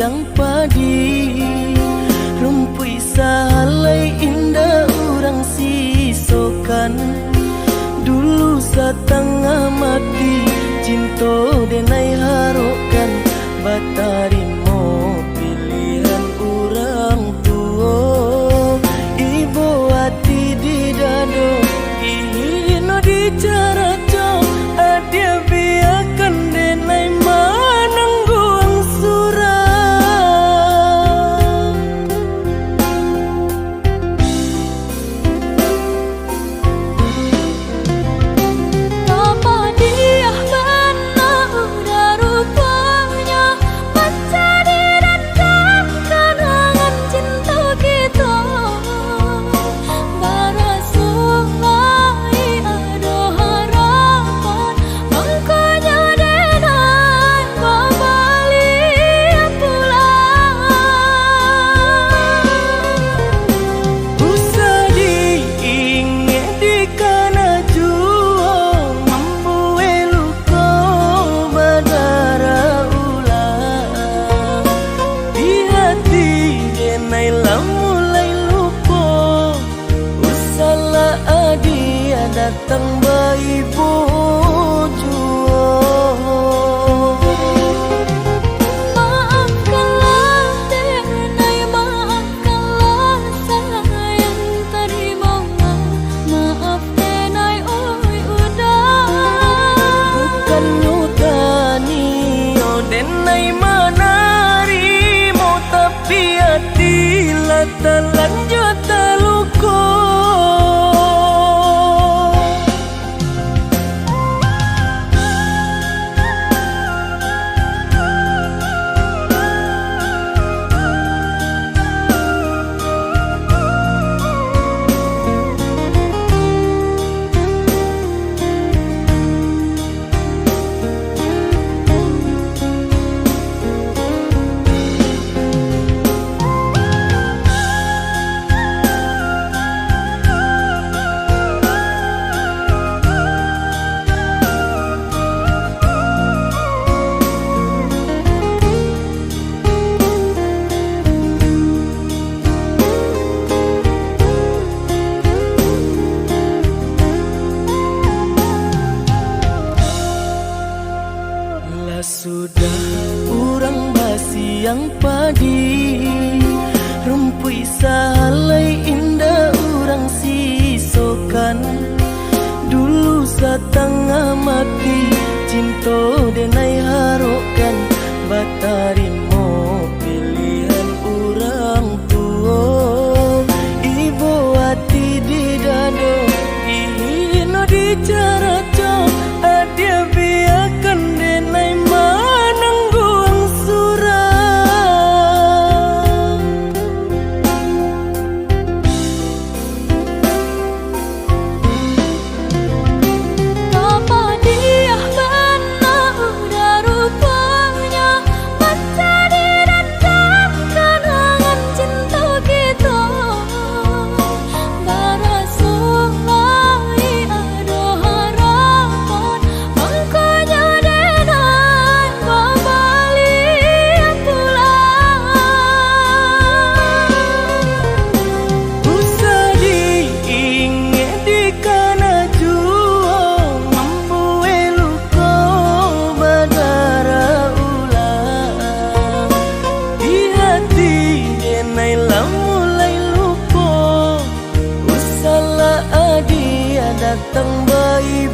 yang padi rumpui sahalai indah urang sisokan dulu satengah mati cinto denai harokan batarimo pilihan urang tua ibu hati di dado ino di cara cong adia biarkan denai manangguang surang apa dia benar udah rupanya mencari dan kenangan cinta kita barasulai ada harapan angkanya denai kembali pulang usah diingat di kana juang mampu eluko badara ulang di hati denai lah mulai lupa usahlah adia datang bayi bojuang maafkanlah denai maafkanlah sayang terima maaf denai oi udah bukan nyutani oh denai manarimo tapi hati lah terlanjut terluka lah sudah urang basi yang padi rumpui sahalai indah urang sisokan dulu satengah mati cinto denai harokan batarimo pilihan urang tua ibu hati di dado ino di cara cong adia biarkan denai manangguang surang apa dia benar udah rupanya mencari dan kenangan cinta kita barasulai ada harapan angkanya denai kembali pulang usah diingat di kana juang mampu eluko badara ulang di hati denai lah mulai lupa usahlah adia datang bayi